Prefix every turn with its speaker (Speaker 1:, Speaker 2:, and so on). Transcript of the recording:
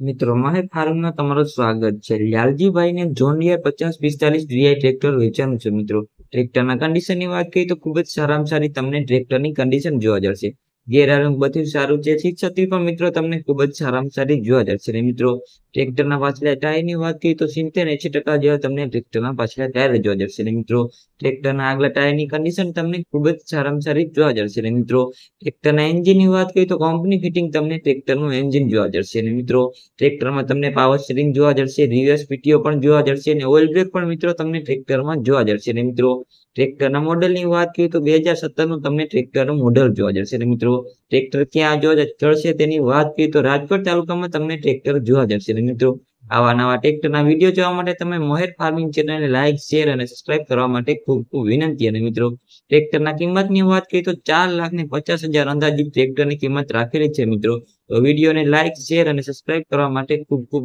Speaker 1: મિત્રો માહે ફાર્મમાં તમારું સ્વાગત છે। લાલજીભાઈને જોન ડીયર 5045 વીઆઈ ટ્રેક્ટર વેચાનું છે। મિત્રો ટ્રેક્ટરના કન્ડિશનની વાત કરીએ તો ખૂબ જ સારામાં સારી તમને ટ્રેક્ટરની કન્ડિશન જોવા જશે। ગેરહારું બધું સારું છે, છતી પણ મિત્રો તમને ખૂબ જ સારામાં સારી જોવા જશે। અને મિત્રો ટ્રેક્ટરના પાછલા ટાયરની વાત કરીએ તો 70-80% જેવા તમને ટ્રેક્ટરના પાછલા ટાયર જોવા જશે। અને મિત્રો ટ્રેક્ટરના આગલા ટાયરની કન્ડિશન તમને ખૂબ જ સારામાં સારી જોવા જશે। અને મિત્રો ટ્રેક્ટરના એન્જિનની વાત કરીએ તો કંપની ફિટિંગ તમને ટ્રેક્ટરનું એન્જિન જોવા જશે। અને મિત્રો ટ્રેક્ટરમાં તમને પાવર સ્ટીરિંગ જોવા જશે, રિવર્સ પીટીઓ પણ જોવા જશે અને ઓઇલ બ્રેક પણ મિત્રો તમને ટ્રેક્ટરમાં જોવા જશે। અને મિત્રો ટ્રેક્ટરના મોડલની વાત કરીએ તો 2017નું તમને ટ્રેક્ટરનું મોડલ જોવા જશે। અને મિત્રો ટ્રેક્ટર ક્યાં જોવા જશે તેની વાત કરીએ તો રાજકોટ તાલુકામાં તમને ટ્રેક્ટર જોવા જશે। અને મિત્રો આવા નવા ટ્રેક્ટરના વિડીયો જોવા માટે તમે મોહેર ફાર્મિંગ ચેનલને લાઇક, શેર અને સબસ્ક્રાઇબ કરવા માટે ખૂબ ખૂબ વિનંતી। અને મિત્રો ટ્રેક્ટરના કિંમતની વાત કરીએ તો 4,50,000 અંદાજિત ટ્રેક્ટરની કિંમત રાખેલી છે। મિત્રો તો વિડીયોને લાઇક, શેર અને સબસ્ક્રાઇબ કરવા માટે ખૂબ ખૂબ